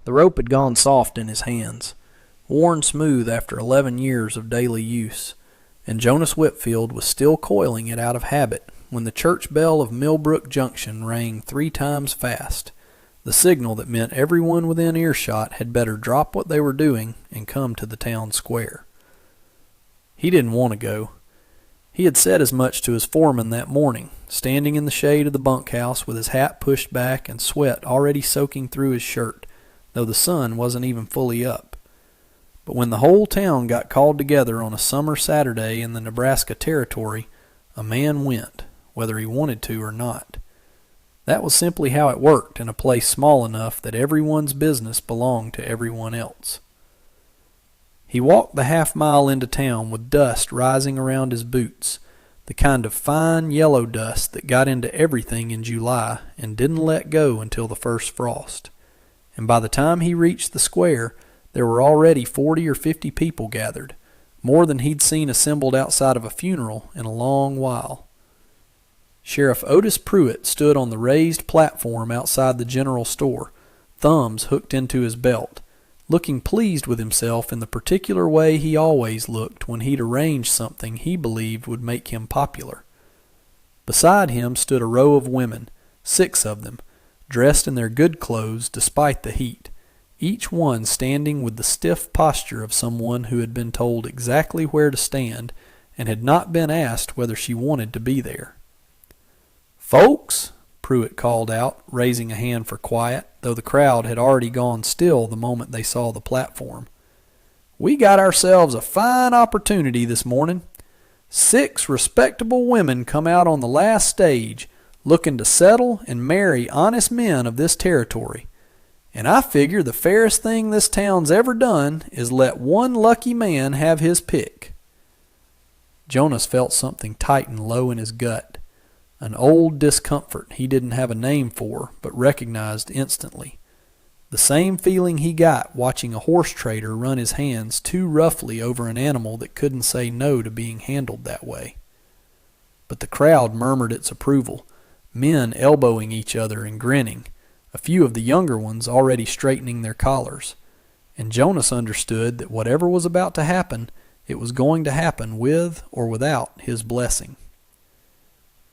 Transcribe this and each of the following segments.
The rope had gone soft in his hands, worn smooth after 11 years of daily use, and Jonas Whitfield was still coiling it out of habit when the church bell of Millbrook Junction rang 3 times fast, the signal that meant everyone within earshot had better drop what they were doing and come to the town square. He didn't want to go. He had said as much to his foreman that morning, standing in the shade of the bunkhouse with his hat pushed back and sweat already soaking through his shirt, though the sun wasn't even fully up. But when the whole town got called together on a summer Saturday in the Nebraska Territory, a man went, whether he wanted to or not. That was simply how it worked in a place small enough that everyone's business belonged to everyone else. He walked the half-mile into town with dust rising around his boots, the kind of fine yellow dust that got into everything in July and didn't let go until the first frost. And by the time he reached the square, there were already 40 or 50 people gathered, more than he'd seen assembled outside of a funeral in a long while. Sheriff Otis Pruitt stood on the raised platform outside the general store, thumbs hooked into his belt, looking pleased with himself in the particular way he always looked when he'd arranged something he believed would make him popular. Beside him stood a row of women, 6 of them, dressed in their good clothes despite the heat, each one standing with the stiff posture of someone who had been told exactly where to stand and had not been asked whether she wanted to be there. "Folks," Pruitt called out, raising a hand for quiet, though the crowd had already gone still the moment they saw the platform. "We got ourselves a fine opportunity this morning. 6 respectable women come out on the last stage, looking to settle and marry honest men of this territory. And I figure the fairest thing this town's ever done is let one lucky man have his pick." Jonas felt something tighten low in his gut. An old discomfort he didn't have a name for, but recognized instantly. The same feeling he got watching a horse trader run his hands too roughly over an animal that couldn't say no to being handled that way. But the crowd murmured its approval, men elbowing each other and grinning, a few of the younger ones already straightening their collars. And Jonas understood that whatever was about to happen, it was going to happen with or without his blessing.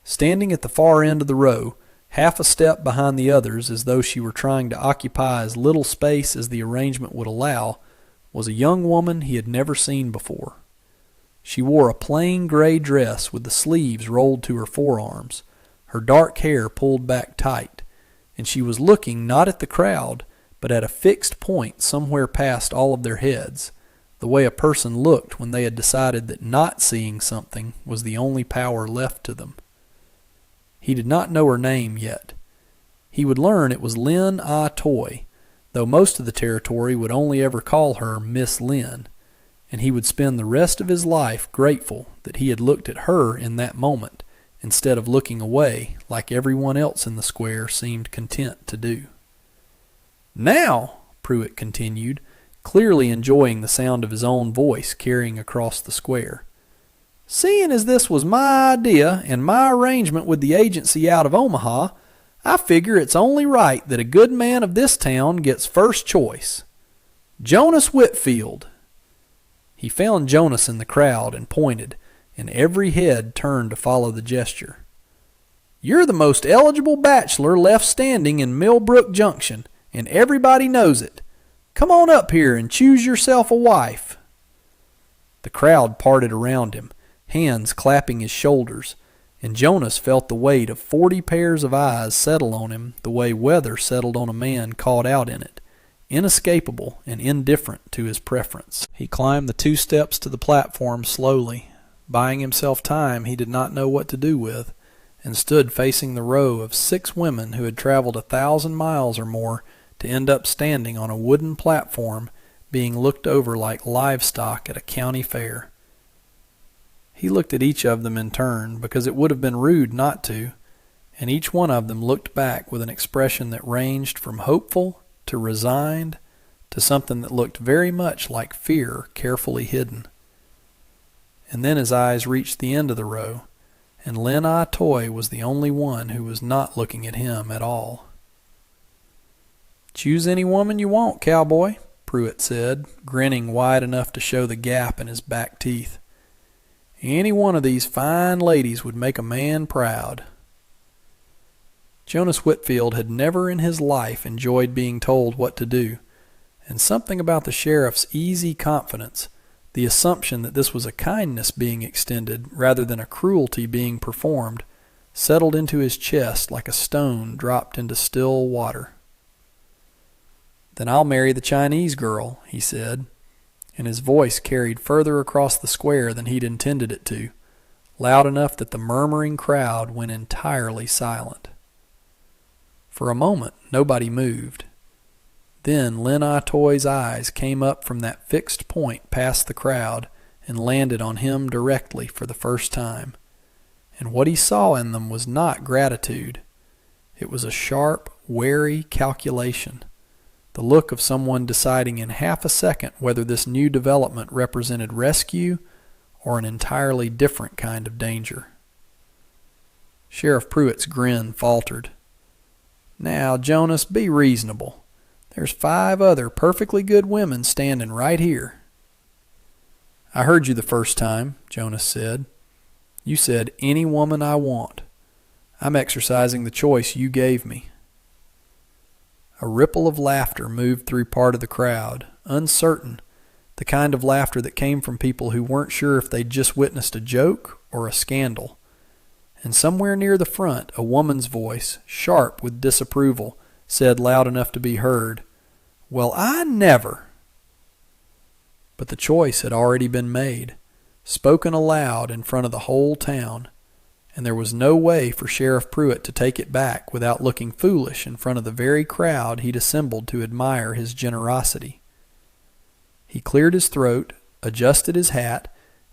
Standing at the far end of the row, half a step behind the others as though she were trying to occupy as little space as the arrangement would allow, was a young woman he had never seen before. She wore a plain gray dress with the sleeves rolled to her forearms, her dark hair pulled back tight, and she was looking not at the crowd, but at a fixed point somewhere past all of their heads, the way a person looked when they had decided that not seeing something was the only power left to them. He did not know her name yet. He would learn it was Lynn I. Toy, though most of the territory would only ever call her Miss Lynn, and he would spend the rest of his life grateful that he had looked at her in that moment instead of looking away like everyone else in the square seemed content to do. "Now," Pruitt continued, clearly enjoying the sound of his own voice carrying across the square, "seeing as this was my idea and my arrangement with the agency out of Omaha, I figure it's only right that a good man of this town gets first choice. Jonas Whitfield." He found Jonas in the crowd and pointed, and every head turned to follow the gesture. "You're the most eligible bachelor left standing in Millbrook Junction, and everybody knows it. Come on up here and choose yourself a wife." The crowd parted around him, hands clapping his shoulders, and Jonas felt the weight of 40 pairs of eyes settle on him the way weather settled on a man caught out in it, inescapable and indifferent to his preference. He climbed the 2 steps to the platform slowly, buying himself time he did not know what to do with, and stood facing the row of 6 women who had traveled 1,000 miles or more to end up standing on a wooden platform being looked over like livestock at a county fair. He looked at each of them in turn because it would have been rude not to, and each one of them looked back with an expression that ranged from hopeful to resigned to something that looked very much like fear carefully hidden. And then his eyes reached the end of the row, and Lynn I. Toy was the only one who was not looking at him at all. "Choose any woman you want, cowboy," Pruitt said, grinning wide enough to show the gap in his back teeth. "Any one of these fine ladies would make a man proud." Jonas Whitfield had never in his life enjoyed being told what to do, and something about the sheriff's easy confidence, the assumption that this was a kindness being extended rather than a cruelty being performed, settled into his chest like a stone dropped into still water. "Then I'll marry the Chinese girl," he said, and his voice carried further across the square than he'd intended it to, loud enough that the murmuring crowd went entirely silent. For a moment, nobody moved. Then Lin Toy's eyes came up from that fixed point past the crowd and landed on him directly for the first time. And what he saw in them was not gratitude. It was a sharp, wary calculation, the look of someone deciding in half a second whether this new development represented rescue or an entirely different kind of danger. Sheriff Pruitt's grin faltered. "Now, Jonas, be reasonable. There's 5 other perfectly good women standing right here." "I heard you the first time," Jonas said. "You said any woman I want. I'm exercising the choice you gave me." A ripple of laughter moved through part of the crowd, uncertain, the kind of laughter that came from people who weren't sure if they'd just witnessed a joke or a scandal. And somewhere near the front, a woman's voice, sharp with disapproval, said loud enough to be heard, "Well, I never!" But the choice had already been made, spoken aloud in front of the whole town, and there was no way for Sheriff Pruitt to take it back without looking foolish in front of the very crowd he'd assembled to admire his generosity. He cleared his throat, adjusted his hat,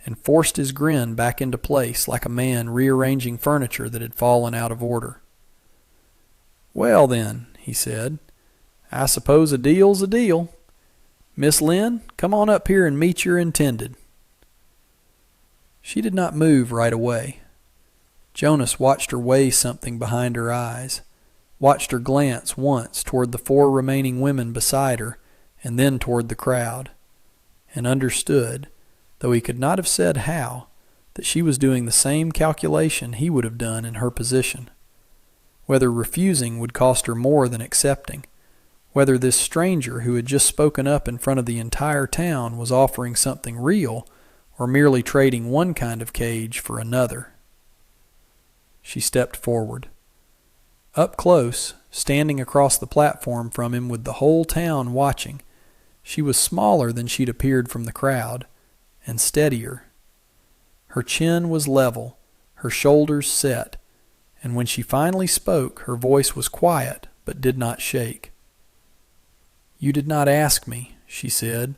and forced his grin back into place like a man rearranging furniture that had fallen out of order. "Well then," he said, "I suppose a deal's a deal. Miss Lynn, come on up here and meet your intended." She did not move right away. Jonas watched her weigh something behind her eyes, watched her glance once toward the 4 remaining women beside her and then toward the crowd, and understood, though he could not have said how, that she was doing the same calculation he would have done in her position. Whether refusing would cost her more than accepting, whether this stranger who had just spoken up in front of the entire town was offering something real or merely trading one kind of cage for another. She stepped forward. Up close, standing across the platform from him with the whole town watching, she was smaller than she'd appeared from the crowd, and steadier. Her chin was level, her shoulders set, and when she finally spoke, her voice was quiet but did not shake. "You did not ask me," she said,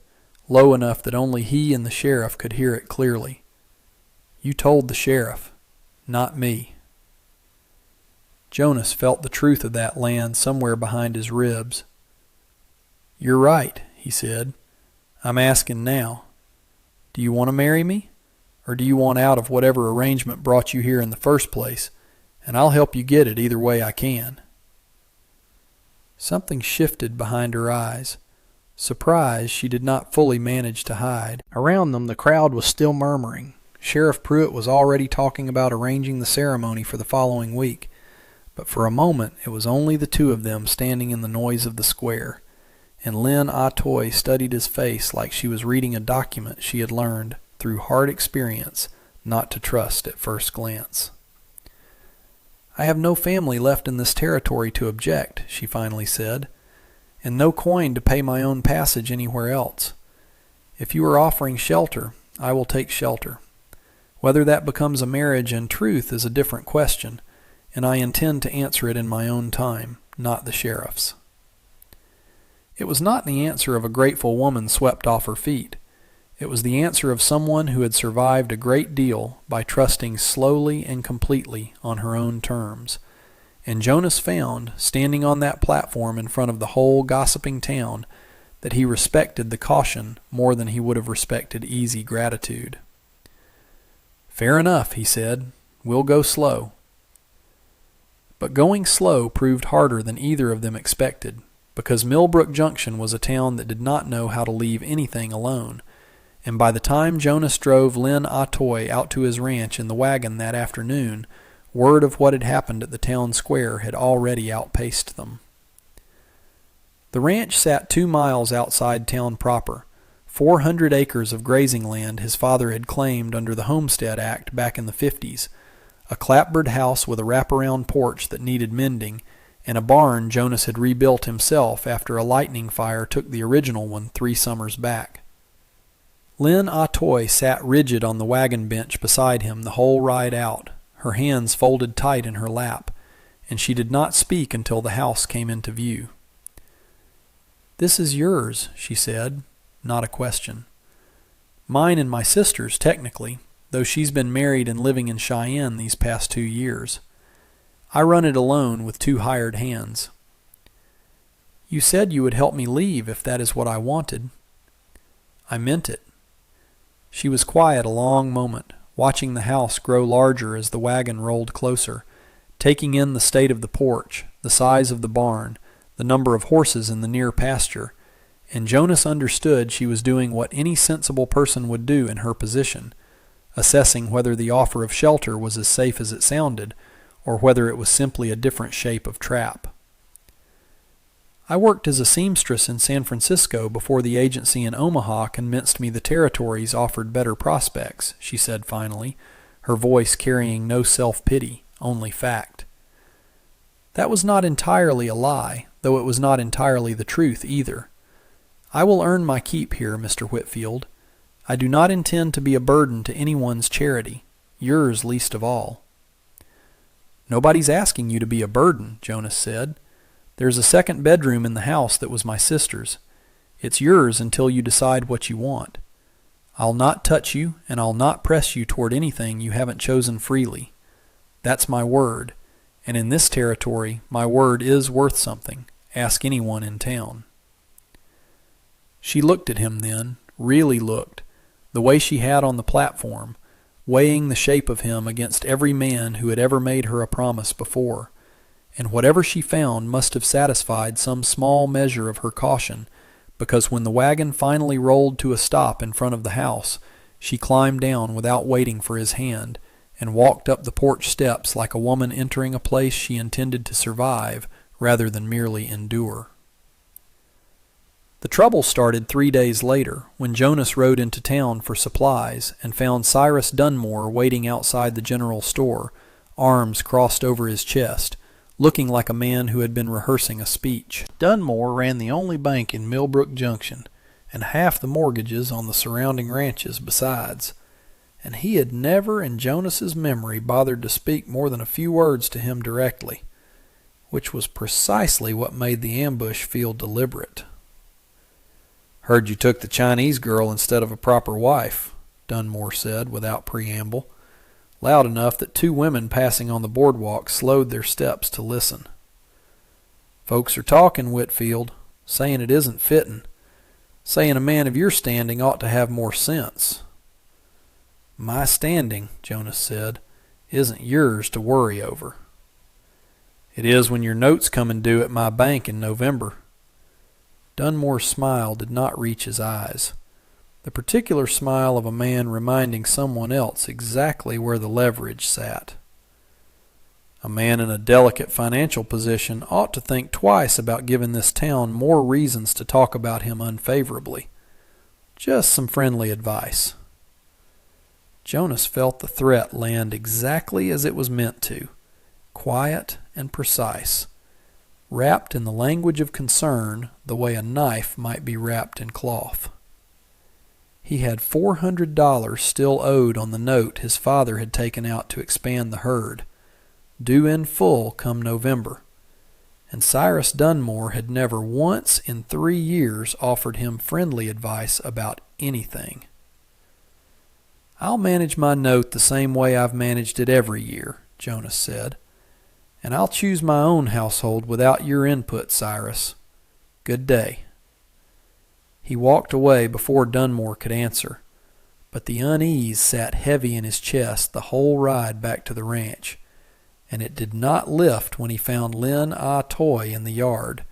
low enough that only he and the sheriff could hear it clearly. "You told the sheriff, not me." Jonas felt the truth of that land somewhere behind his ribs. "You're right," he said. "I'm asking now. Do you want to marry me? Or do you want out of whatever arrangement brought you here in the first place, and I'll help you get it either way I can?" Something shifted behind her eyes. Surprise she did not fully manage to hide. Around them the crowd was still murmuring. Sheriff Pruitt was already talking about arranging the ceremony for the following week, but for a moment it was only the 2 of them standing in the noise of the square, and Lin Toy studied his face like she was reading a document she had learned, through hard experience, not to trust at first glance. "I have no family left in this territory to object," she finally said, "and no coin to pay my own passage anywhere else. If you are offering shelter, I will take shelter. Whether that becomes a marriage in truth is a different question, and I intend to answer it in my own time, not the sheriff's." It was not the answer of a grateful woman swept off her feet. It was the answer of someone who had survived a great deal by trusting slowly and completely on her own terms. And Jonas found, standing on that platform in front of the whole gossiping town, that he respected the caution more than he would have respected easy gratitude. "Fair enough," he said. "We'll go slow." But going slow proved harder than either of them expected. because Millbrook Junction was a town that did not know how to leave anything alone, and by the time Jonas drove Len Atoy out to his ranch in the wagon that afternoon, word of what had happened at the town square had already outpaced them. The ranch sat 2 miles outside town proper, 400 acres of grazing land his father had claimed under the Homestead Act back in the 50s, a clapboard house with a wraparound porch that needed mending, and a barn Jonas had rebuilt himself after a lightning fire took the original one 3 summers back. Len Atoy sat rigid on the wagon bench beside him the whole ride out, her hands folded tight in her lap, and she did not speak until the house came into view. "This is yours," she said, not a question. "Mine and my sister's, technically, though she's been married and living in Cheyenne these past 2 years. I run it alone with 2 hired hands." "You said you would help me leave if that is what I wanted." "I meant it." She was quiet a long moment, watching the house grow larger as the wagon rolled closer, taking in the state of the porch, the size of the barn, the number of horses in the near pasture, and Jonas understood she was doing what any sensible person would do in her position, assessing whether the offer of shelter was as safe as it sounded, or whether it was simply a different shape of trap. "I worked as a seamstress in San Francisco before the agency in Omaha convinced me the territories offered better prospects," she said finally, her voice carrying no self-pity, only fact. "That was not entirely a lie, though it was not entirely the truth either. I will earn my keep here, Mr. Whitfield. I do not intend to be a burden to anyone's charity, yours least of all." "Nobody's asking you to be a burden," Jonas said. "There's a second bedroom in the house that was my sister's. It's yours until you decide what you want. I'll not touch you, and I'll not press you toward anything you haven't chosen freely. That's my word, and in this territory my word is worth something. Ask anyone in town." She looked at him then, really looked, the way she had on the platform, weighing the shape of him against every man who had ever made her a promise before, and whatever she found must have satisfied some small measure of her caution, because when the wagon finally rolled to a stop in front of the house, she climbed down without waiting for his hand, and walked up the porch steps like a woman entering a place she intended to survive rather than merely endure. The trouble started 3 days later, when Jonas rode into town for supplies and found Cyrus Dunmore waiting outside the general store, arms crossed over his chest, looking like a man who had been rehearsing a speech. Dunmore ran the only bank in Millbrook Junction, and half the mortgages on the surrounding ranches besides, and he had never in Jonas's memory bothered to speak more than a few words to him directly, which was precisely what made the ambush feel deliberate. "Heard you took the Chinese girl instead of a proper wife," Dunmore said without preamble, loud enough that 2 women passing on the boardwalk slowed their steps to listen. "Folks are talking, Whitfield, saying it isn't fitting, saying a man of your standing ought to have more sense." "My standing," Jonas said, "isn't yours to worry over." "It is when your notes come and due at my bank in November." Dunmore's smile did not reach his eyes, the particular smile of a man reminding someone else exactly where the leverage sat. "A man in a delicate financial position ought to think twice about giving this town more reasons to talk about him unfavorably. Just some friendly advice." Jonas felt the threat land exactly as it was meant to, quiet and precise, wrapped in the language of concern the way a knife might be wrapped in cloth. He had $400 still owed on the note his father had taken out to expand the herd, due in full come November, and Cyrus Dunmore had never once in 3 years offered him friendly advice about anything. "I'll manage my note the same way I've managed it every year," Jonas said. "And I'll choose my own household without your input, Cyrus. Good day." He walked away before Dunmore could answer, but the unease sat heavy in his chest the whole ride back to the ranch, and it did not lift when he found Len Atoy in the yard,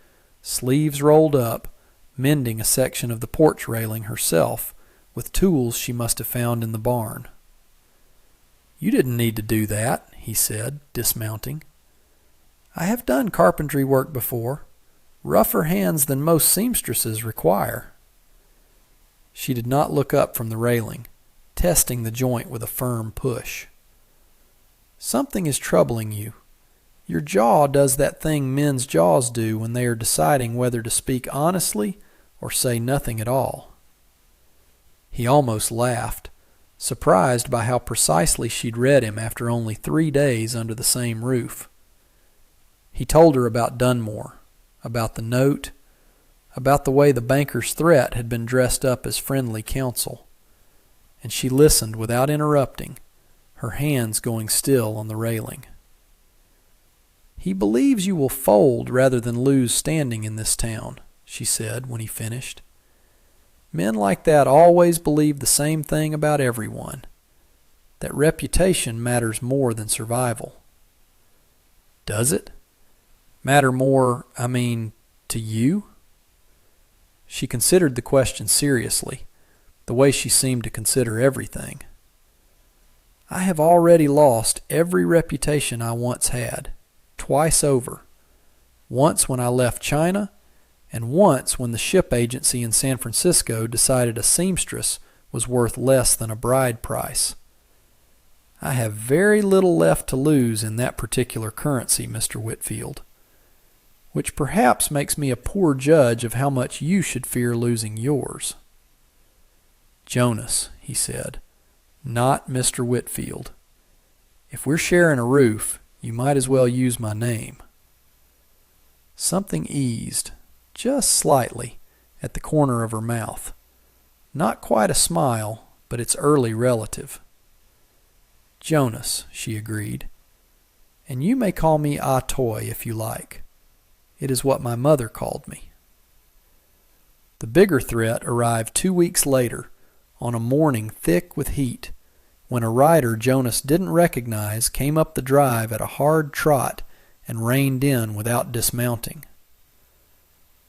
sleeves rolled up, mending a section of the porch railing herself with tools she must have found in the barn. "You didn't need to do that," he said, dismounting. "I have done carpentry work before, rougher hands than most seamstresses require." She did not look up from the railing, testing the joint with a firm push. "Something is troubling you. Your jaw does that thing men's jaws do when they are deciding whether to speak honestly or say nothing at all." He almost laughed, surprised by how precisely she'd read him after only 3 days under the same roof. He told her about Dunmore, about the note, about the way the banker's threat had been dressed up as friendly counsel, and she listened without interrupting, her hands going still on the railing. "He believes you will fold rather than lose standing in this town," she said when he finished. "Men like that always believe the same thing about everyone, that reputation matters more than survival." "Does it? Matter more, to you?" She considered the question seriously, the way she seemed to consider everything. "I have already lost every reputation I once had, twice over. Once when I left China, and once when the ship agency in San Francisco decided a seamstress was worth less than a bride price. I have very little left to lose in that particular currency, Mr. Whitfield, which perhaps makes me a poor judge of how much you should fear losing yours." "Jonas," he said, "not Mr. Whitfield. If we're sharing a roof, you might as well use my name." Something eased, just slightly, at the corner of her mouth. Not quite a smile, but its early relative. "Jonas," she agreed. "And you may call me Ah Toy if you like. It is what my mother called me." The bigger threat arrived 2 weeks later, on a morning thick with heat, when a rider Jonas didn't recognize came up the drive at a hard trot and reined in without dismounting.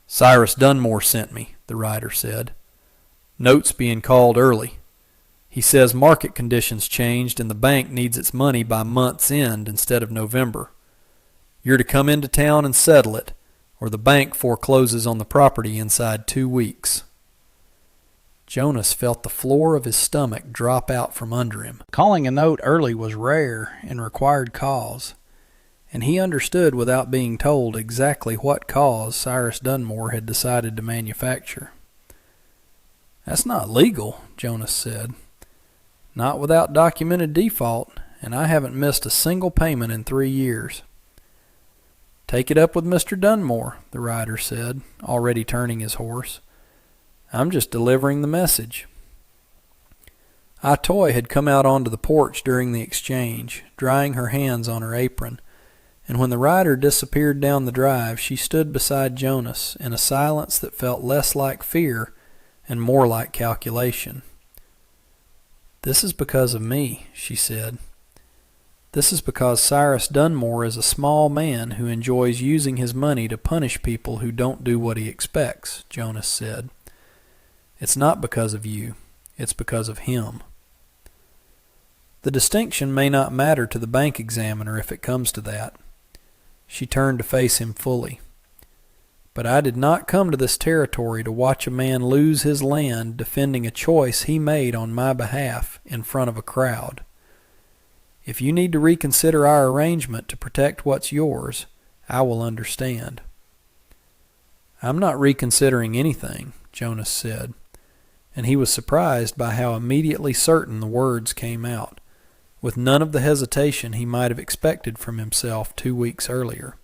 "Cyrus Dunmore sent me," the rider said. "Notes being called early. He says market conditions changed and the bank needs its money by month's end instead of November. You're to come into town and settle it, or the bank forecloses on the property inside 2 weeks. Jonas felt the floor of his stomach drop out from under him. Calling a note early was rare and required cause, and he understood without being told exactly what cause Cyrus Dunmore had decided to manufacture. "That's not legal," Jonas said. "Not without documented default, and I haven't missed a single payment in 3 years. "Take it up with Mr. Dunmore," the rider said, already turning his horse. "I'm just delivering the message." Ah Toy had come out onto the porch during the exchange, drying her hands on her apron, and when the rider disappeared down the drive, she stood beside Jonas in a silence that felt less like fear and more like calculation. "This is because of me," she said. "This is because Cyrus Dunmore is a small man who enjoys using his money to punish people who don't do what he expects," Jonas said. "It's not because of you. It's because of him." The distinction may not matter to the bank examiner if it comes to that. She turned to face him fully. "But I did not come to this territory to watch a man lose his land defending a choice he made on my behalf in front of a crowd. If you need to reconsider our arrangement to protect what's yours, I will understand." "I'm not reconsidering anything," Jonas said, and he was surprised by how immediately certain the words came out, with none of the hesitation he might have expected from himself 2 weeks earlier.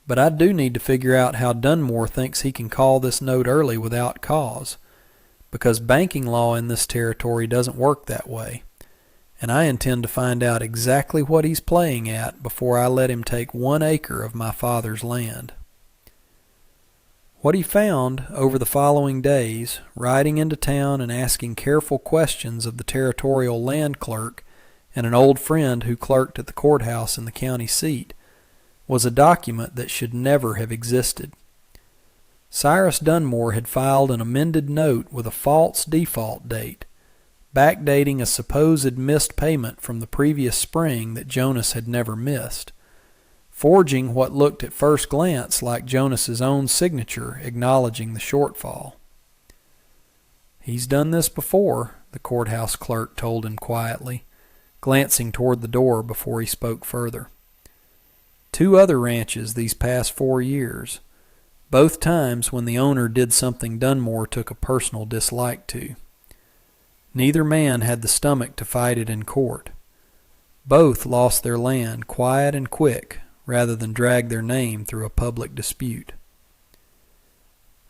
"But I do need to figure out how Dunmore thinks he can call this note early without cause, because banking law in this territory doesn't work that way, and I intend to find out exactly what he's playing at before I let him take 1 acre of my father's land." What he found over the following days, riding into town and asking careful questions of the territorial land clerk and an old friend who clerked at the courthouse in the county seat, was a document that should never have existed, Cyrus Dunmore had filed an amended note with a false default date, backdating a supposed missed payment from the previous spring that Jonas had never missed, forging what looked at first glance like Jonas's own signature acknowledging the shortfall. "He's done this before," the courthouse clerk told him quietly, glancing toward the door before he spoke further. "2 other ranches these past 4 years, both times when the owner did something Dunmore took a personal dislike to. Neither man had the stomach to fight it in court. Both lost their land quiet and quick rather than drag their name through a public dispute."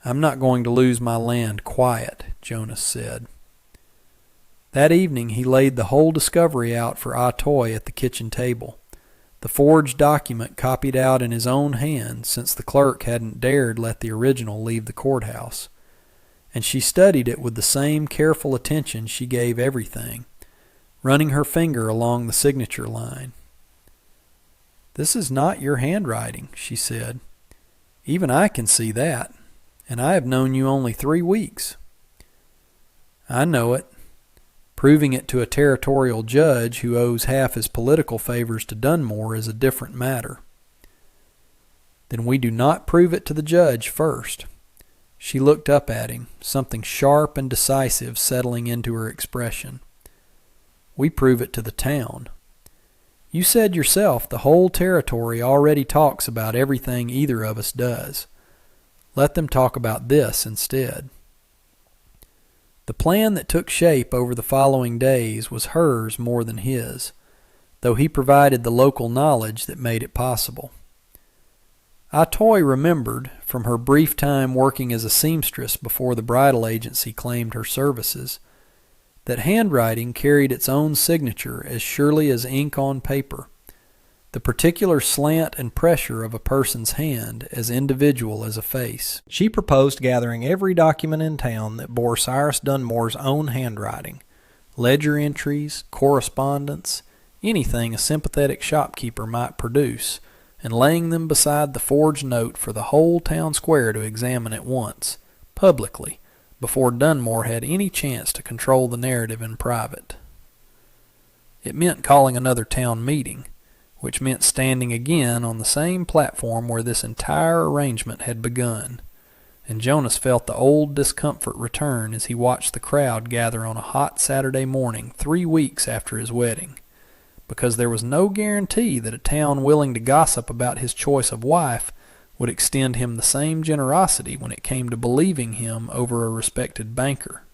"I'm not going to lose my land quiet," Jonas said. That evening he laid the whole discovery out for Ah Toy at the kitchen table, the forged document copied out in his own hand since the clerk hadn't dared let the original leave the courthouse, and she studied it with the same careful attention she gave everything, running her finger along the signature line. "This is not your handwriting," she said. "Even I can see that, and I have known you only 3 weeks." "I know it. Proving it to a territorial judge who owes half his political favors to Dunmore is a different matter." "Then we do not prove it to the judge first." She looked up at him, something sharp and decisive settling into her expression. "We prove it to the town. You said yourself the whole territory already talks about everything either of us does. Let them talk about this instead." The plan that took shape over the following days was hers more than his, though he provided the local knowledge that made it possible. Ah Toy remembered, from her brief time working as a seamstress before the bridal agency claimed her services, that handwriting carried its own signature as surely as ink on paper, the particular slant and pressure of a person's hand as individual as a face. She proposed gathering every document in town that bore Cyrus Dunmore's own handwriting, ledger entries, correspondence, anything a sympathetic shopkeeper might produce, and laying them beside the forged note for the whole town square to examine at once, publicly, before Dunmore had any chance to control the narrative in private. It meant calling another town meeting, which meant standing again on the same platform where this entire arrangement had begun, and Jonas felt the old discomfort return as he watched the crowd gather on a hot Saturday morning 3 weeks after his wedding, because there was no guarantee that a town willing to gossip about his choice of wife would extend him the same generosity when it came to believing him over a respected banker.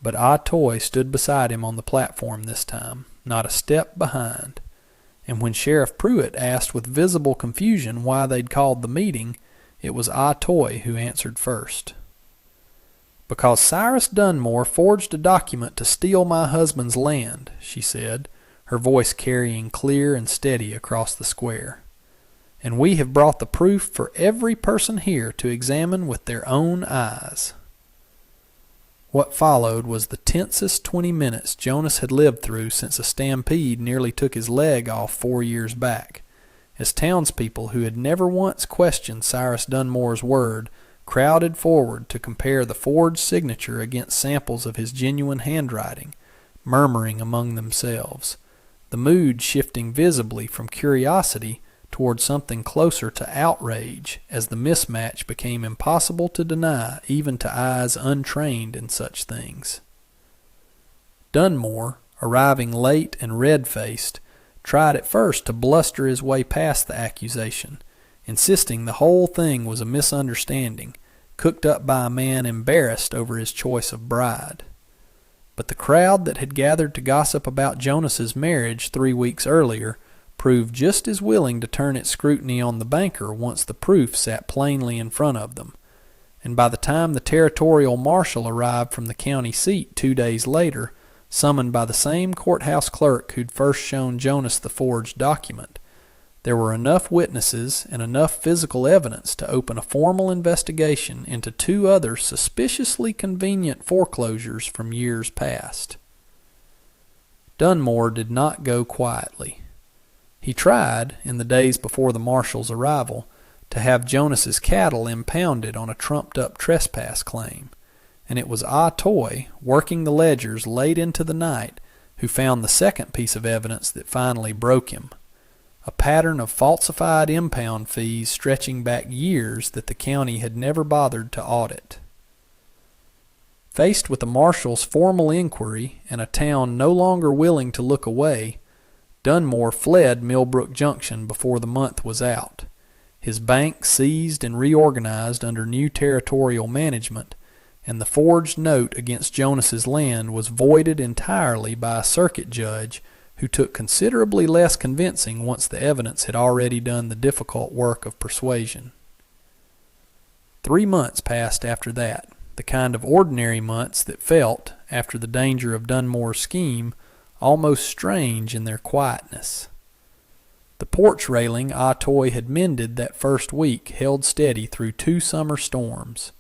But Ah Toy stood beside him on the platform this time, not a step behind, and when Sheriff Pruitt asked with visible confusion why they'd called the meeting, it was Ah Toy who answered first. "Because Cyrus Dunmore forged a document to steal my husband's land," she said, her voice carrying clear and steady across the square. "And we have brought the proof for every person here to examine with their own eyes." What followed was the tensest 20 minutes Jonas had lived through since a stampede nearly took his leg off 4 years back, as townspeople who had never once questioned Cyrus Dunmore's word crowded forward to compare the forged signature against samples of his genuine handwriting, murmuring among themselves, the mood shifting visibly from curiosity toward something closer to outrage as the mismatch became impossible to deny even to eyes untrained in such things. Dunmore, arriving late and red-faced, tried at first to bluster his way past the accusation, insisting the whole thing was a misunderstanding, cooked up by a man embarrassed over his choice of bride. But the crowd that had gathered to gossip about Jonas's marriage 3 weeks earlier proved just as willing to turn its scrutiny on the banker once the proof sat plainly in front of them, and by the time the territorial marshal arrived from the county seat 2 days later, summoned by the same courthouse clerk who'd first shown Jonas the forged document, there were enough witnesses and enough physical evidence to open a formal investigation into 2 other suspiciously convenient foreclosures from years past. Dunmore did not go quietly. He tried, in the days before the marshal's arrival, to have Jonas's cattle impounded on a trumped-up trespass claim, and it was Ah Toy, working the ledgers late into the night, who found the second piece of evidence that finally broke him, a pattern of falsified impound fees stretching back years that the county had never bothered to audit. Faced with the marshal's formal inquiry and a town no longer willing to look away, Dunmore fled Millbrook Junction before the month was out, his bank seized and reorganized under new territorial management, and the forged note against Jonas's land was voided entirely by a circuit judge who took considerably less convincing once the evidence had already done the difficult work of persuasion. 3 months passed after that, the kind of ordinary months that felt, after the danger of Dunmore's scheme, almost strange in their quietness. The porch railing Ah Toy had mended that first week held steady through 2 summer storms.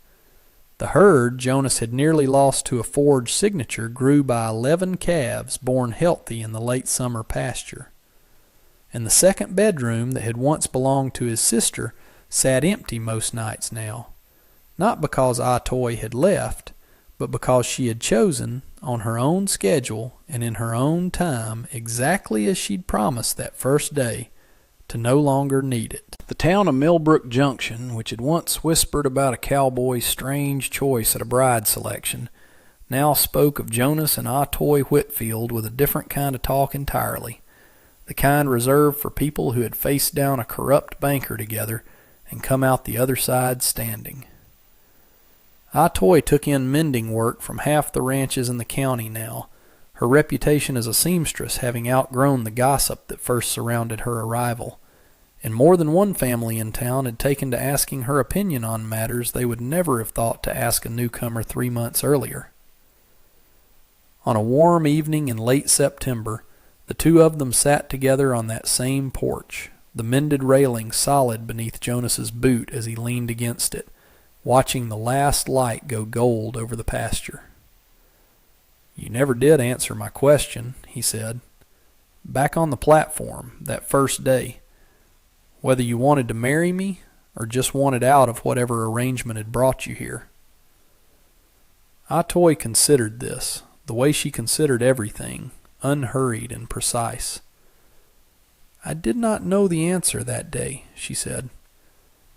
The herd Jonas had nearly lost to a forged signature grew by 11 calves born healthy in the late summer pasture. And the second bedroom that had once belonged to his sister sat empty most nights now, not because Ah Toy had left, but because she had chosen, on her own schedule and in her own time, exactly as she'd promised that first day, to no longer need it. The town of Millbrook Junction, which had once whispered about a cowboy's strange choice at a bride selection, now spoke of Jonas and Ah Toy Whitfield with a different kind of talk entirely, the kind reserved for people who had faced down a corrupt banker together and come out the other side standing. Ah Toy took in mending work from half the ranches in the county now, her reputation as a seamstress having outgrown the gossip that first surrounded her arrival, and more than one family in town had taken to asking her opinion on matters they would never have thought to ask a newcomer 3 months earlier. On a warm evening in late September, the two of them sat together on that same porch, the mended railing solid beneath Jonas's boot as he leaned against it, watching the last light go gold over the pasture. "You never did answer my question," he said. "Back on the platform, that first day, whether you wanted to marry me or just wanted out of whatever arrangement had brought you here." Ah Toy considered this, the way she considered everything, unhurried and precise. "I did not know the answer that day," she said.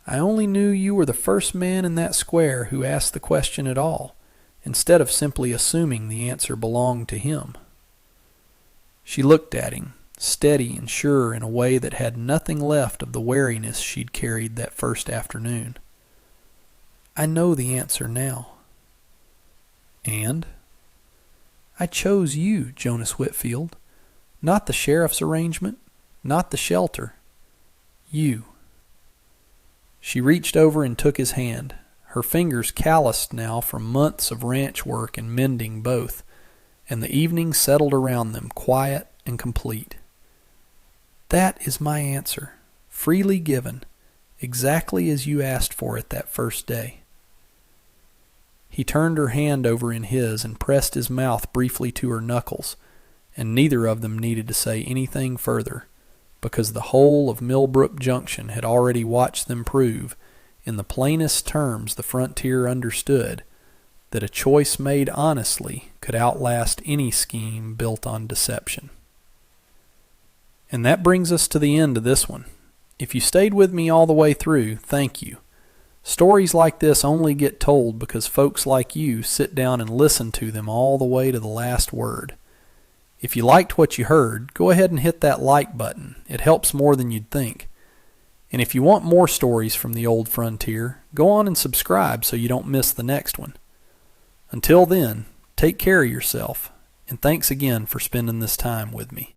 "I only knew you were the first man in that square who asked the question at all, instead of simply assuming the answer belonged to him." She looked at him, steady and sure in a way that had nothing left of the wariness she'd carried that first afternoon. "I know the answer now." "And?" "I chose you, Jonas Whitfield. Not the sheriff's arrangement, not the shelter. You." She reached over and took his hand, her fingers calloused now from months of ranch work and mending both, and the evening settled around them quiet and complete. "That is my answer, freely given, exactly as you asked for it that first day." He turned her hand over in his and pressed his mouth briefly to her knuckles, and neither of them needed to say anything further, because the whole of Millbrook Junction had already watched them prove, in the plainest terms the frontier understood, that a choice made honestly could outlast any scheme built on deception. And that brings us to the end of this one. If you stayed with me all the way through, thank you. Stories like this only get told because folks like you sit down and listen to them all the way to the last word. If you liked what you heard, go ahead and hit that like button. It helps more than you'd think. And if you want more stories from the old frontier, go on and subscribe so you don't miss the next one. Until then, take care of yourself, and thanks again for spending this time with me.